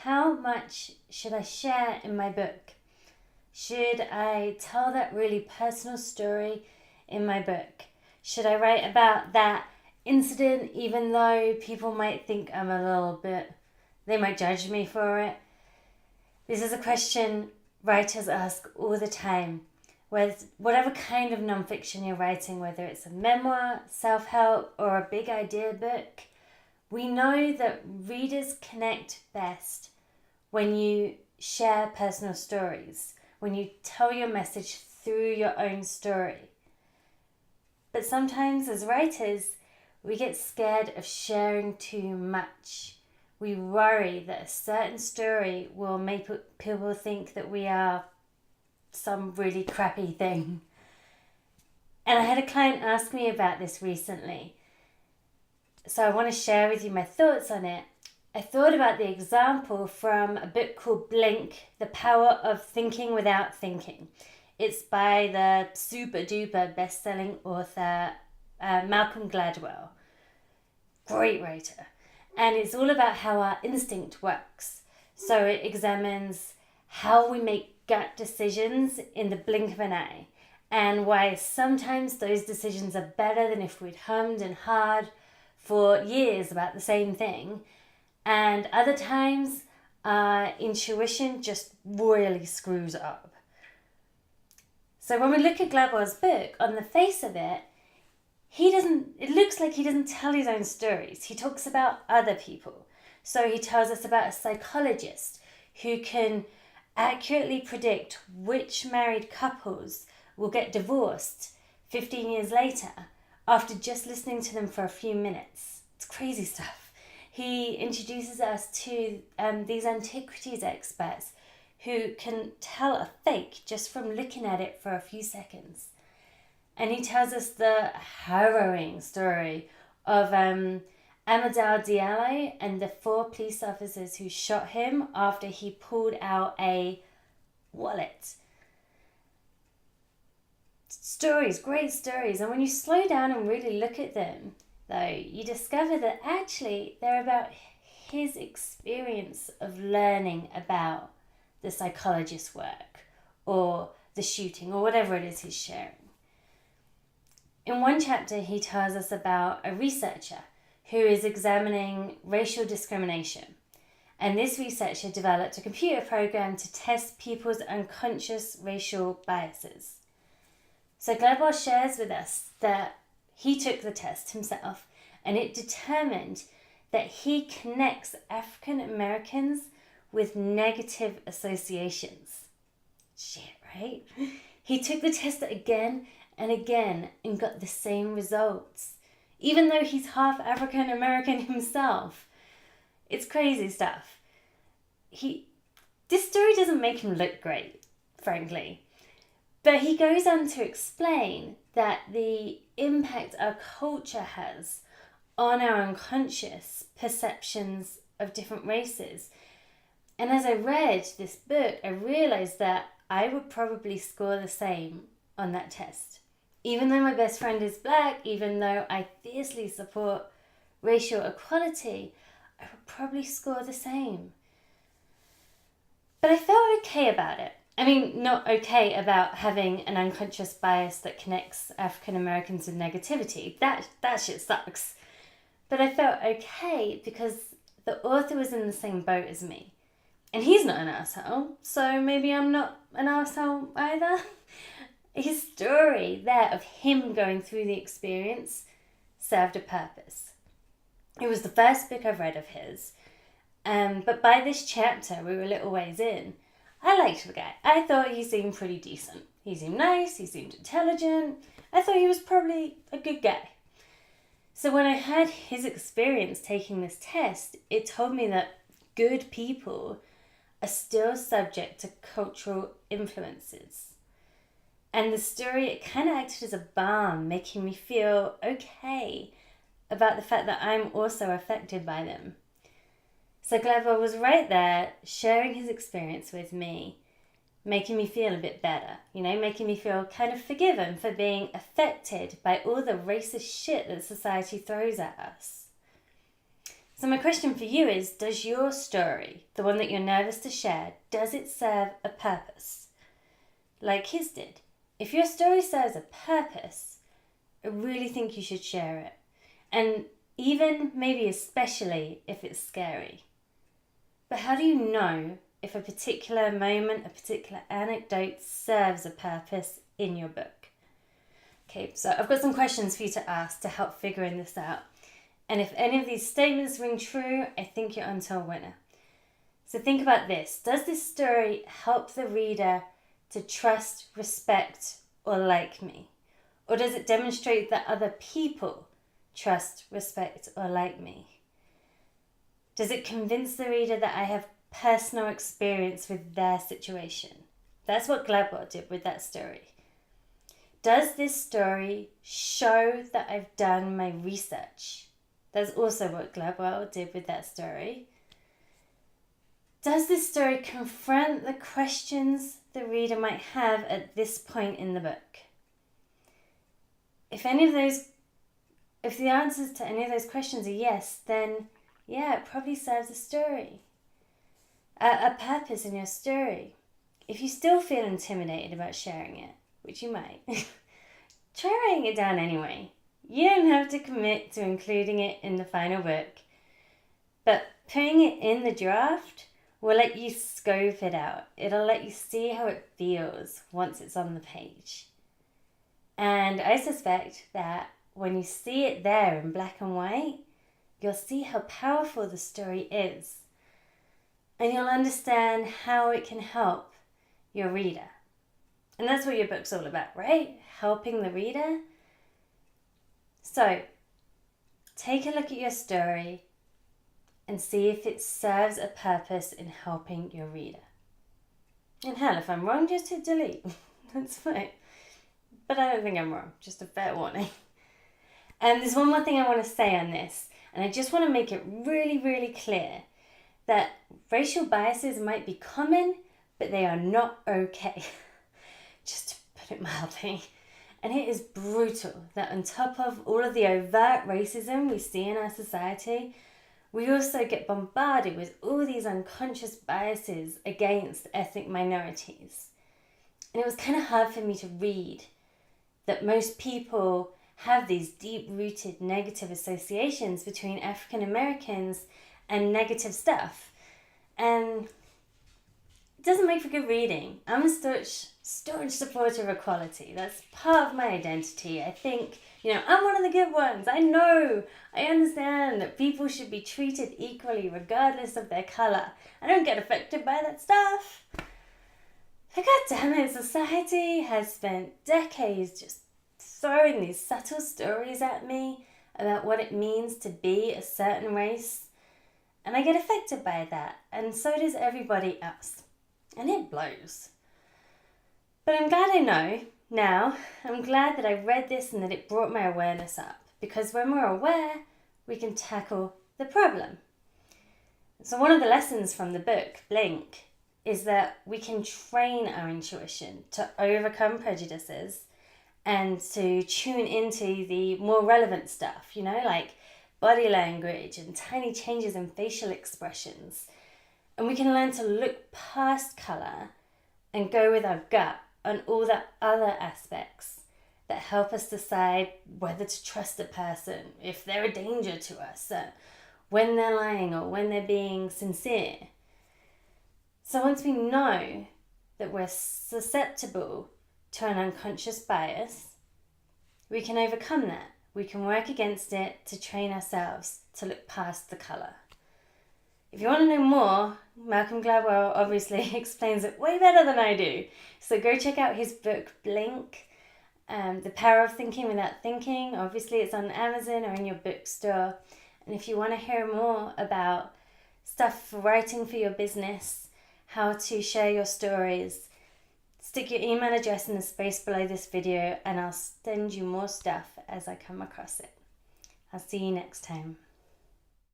how much should I share in my book? Should I tell that really personal story in my book? Should I write about that incident even though people might think I'm a little bit, they might judge me for it? This is a question writers ask all the time. With whatever kind of nonfiction you're writing, whether it's a memoir, self-help, or a big idea book, we know that readers connect best when you share personal stories, when you tell your message through your own story. But sometimes as writers, we get scared of sharing too much. We worry that a certain story will make people think that we are some really crappy thing. And I had a client ask me about this recently. So I want to share with you my thoughts on it. I thought about the example from a book called Blink, The Power of Thinking Without Thinking. It's by the super duper best-selling author Malcolm Gladwell. Great writer. And it's all about how our instinct works. So it examines how we make gut decisions in the blink of an eye, and why sometimes those decisions are better than if we'd hummed and hawed for years about the same thing, and other times our intuition just royally screws up. So when we look at Gladwell's book, on the face of it, it looks like he doesn't tell his own stories. He talks about other people. So he tells us about a psychologist who can accurately predict which married couples will get divorced 15 years later after just listening to them for a few minutes. It's crazy stuff. He introduces us to these antiquities experts who can tell a fake just from looking at it for a few seconds. And he tells us the harrowing story of Amadou Diallo and the 4 police officers who shot him after he pulled out a wallet. Stories, great stories. And when you slow down and really look at them, though, you discover that actually they're about his experience of learning about the psychologist's work or the shooting or whatever it is he's sharing. In one chapter, he tells us about a researcher who is examining racial discrimination. And this researcher developed a computer program to test people's unconscious racial biases. So Gladwell shares with us that he took the test himself, and it determined that he connects African Americans with negative associations. Shit, right? He took the test again and again and got the same results, even though he's half African American himself. It's crazy stuff. This story doesn't make him look great, frankly. But he goes on to explain that the impact our culture has on our unconscious perceptions of different races. And as I read this book, I realized that I would probably score the same on that test. Even though my best friend is black, even though I fiercely support racial equality, I would probably score the same. But I felt okay about it. I mean, not okay about having an unconscious bias that connects African Americans with negativity. That shit sucks. But I felt okay because the author was in the same boat as me. And he's not an asshole, so maybe I'm not an asshole either. His story there of him going through the experience served a purpose. It was the first book I've read of his, but by this chapter, we were a little ways in, I liked the guy. I thought he seemed pretty decent. He seemed nice, he seemed intelligent. I thought he was probably a good guy. So when I heard his experience taking this test, it told me that good people are still subject to cultural influences. And the story, it kind of acted as a balm, making me feel okay about the fact that I'm also affected by them. So Gladwell was right there, sharing his experience with me, making me feel a bit better, making me feel kind of forgiven for being affected by all the racist shit that society throws at us. So my question for you is, does your story, the one that you're nervous to share, does it serve a purpose? Like his did. If your story serves a purpose, I really think you should share it. And even, maybe especially, if it's scary. But how do you know if a particular moment, a particular anecdote serves a purpose in your book? Okay, so I've got some questions for you to ask to help figuring this out. And if any of these statements ring true, I think you're onto a winner. So think about this. Does this story help the reader to trust, respect, or like me? Or does it demonstrate that other people trust, respect, or like me? Does it convince the reader that I have personal experience with their situation? That's what Gladwell did with that story. Does this story show that I've done my research? That's also what Gladwell did with that story. Does this story confront the questions the reader might have at this point in the book? If the answers to any of those questions are yes, then yeah, it probably serves a story, a purpose in your story. If you still feel intimidated about sharing it, which you might, try writing it down anyway. You don't have to commit to including it in the final book, but putting it in the draft will let you scope it out. It'll let you see how it feels once it's on the page. And I suspect that when you see it there in black and white, you'll see how powerful the story is. And you'll understand how it can help your reader. And that's what your book's all about, right? Helping the reader. So, take a look at your story and see if it serves a purpose in helping your reader. And hell, if I'm wrong, just hit delete. That's fine. But I don't think I'm wrong. Just a fair warning. And there's one more thing I want to say on this. And I just want to make it really, really clear that racial biases might be common, but they are not okay. Just to put it mildly. And it is brutal that on top of all of the overt racism we see in our society, we also get bombarded with all these unconscious biases against ethnic minorities. And it was kind of hard for me to read that most people have these deep-rooted negative associations between African Americans and negative stuff. And it doesn't make for good reading. I'm a staunch supporter of equality. That's part of my identity. I think, I'm one of the good ones. I understand that people should be treated equally regardless of their colour. I don't get affected by that stuff. But goddammit, society has spent decades just throwing these subtle stories at me about what it means to be a certain race. And I get affected by that, and so does everybody else. And it blows. But I'm glad I know now. I'm glad that I read this and that it brought my awareness up. Because when we're aware, we can tackle the problem. So one of the lessons from the book, Blink, is that we can train our intuition to overcome prejudices and to tune into the more relevant stuff, like body language and tiny changes in facial expressions. And we can learn to look past colour and go with our gut on all the other aspects that help us decide whether to trust a person, if they're a danger to us, when they're lying or when they're being sincere. So once we know that we're susceptible to an unconscious bias, we can overcome that. We can work against it to train ourselves to look past the colour. If you want to know more, Malcolm Gladwell obviously explains it way better than I do. So go check out his book, Blink, The Power of Thinking Without Thinking. Obviously it's on Amazon or in your bookstore. And if you want to hear more about stuff for writing for your business, how to share your stories, stick your email address in the space below this video and I'll send you more stuff as I come across it. I'll see you next time.